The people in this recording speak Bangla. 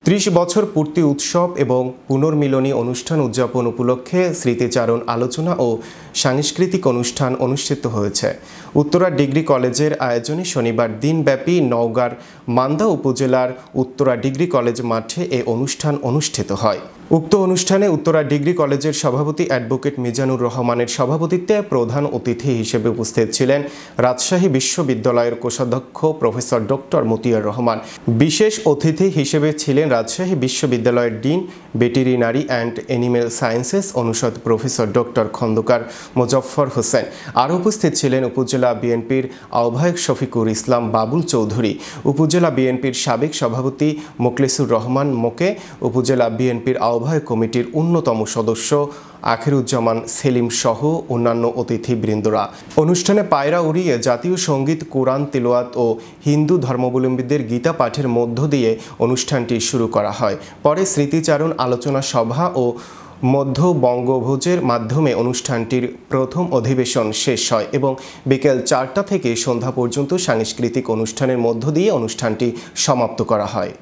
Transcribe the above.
30 বছর পূর্তি উৎসব এবং পুনর্মিলনী অনুষ্ঠান উদযাপন উপলক্ষে স্মৃতিচারণ আলোচনা ও সাংস্কৃতিক অনুষ্ঠান অনুষ্ঠিত হয়েছে। উত্তরা ডিগ্রি কলেজের আয়োজনে শনিবার দিনব্যাপী নওগাঁর মান্দা উপজেলার উত্তরা ডিগ্রি কলেজ মাঠে এ অনুষ্ঠান অনুষ্ঠিত হয়। উক্ত অনুষ্ঠানে উত্তরা ডিগ্রি কলেজের সভাপতি অ্যাডভোকেট মিজানুর রহমানের সভাপতিত্বে প্রধান অতিথি হিসেবে উপস্থিত ছিলেন রাজশাহী বিশ্ববিদ্যালয়ের কোষাধ্যক্ষ প্রফেসর ডক্টর মতিয়ার রহমান। বিশেষ অতিথি হিসেবে ছিলেন রাজশাহী বিশ্ববিদ্যালয়ের dean veterinary and animal sciences অনুষদ প্রফেসর ডক্টর খন্দকার মোজাফফর হোসেন। আরও উপস্থিত ছিলেন উপজেলা বিএনপির আহ্বায়ক শফিকুর ইসলাম বাবুল চৌধুরী, উপজেলা বিএনপির সাবেক সভাপতি মোখলেসুর রহমান মোকে, উপজেলা বিএনপির আহ্বায়ক কমিটির অন্যতম সদস্য আখিরুজ্জামান সেলিম সহ অন্যান্য অতিথিবৃন্দরা। অনুষ্ঠানে পায়রা উড়িয়ে জাতীয় সঙ্গীত, কোরআন তিলাওয়াত ও হিন্দু ধর্মাবলম্বীদের গীতা পাঠের মধ্য দিয়ে অনুষ্ঠানটি শুরু করা হয়। পরে স্মৃতিচারণ আলোচনা সভা ও মধ্য বঙ্গভোজের মাধ্যমে অনুষ্ঠানটির প্রথম অধিবেশন শেষ হয় এবং বিকেল 4টা থেকে সন্ধ্যা পর্যন্ত সাংস্কৃতিক অনুষ্ঠানের মধ্য দিয়ে অনুষ্ঠানটি সমাপ্ত করা হয়।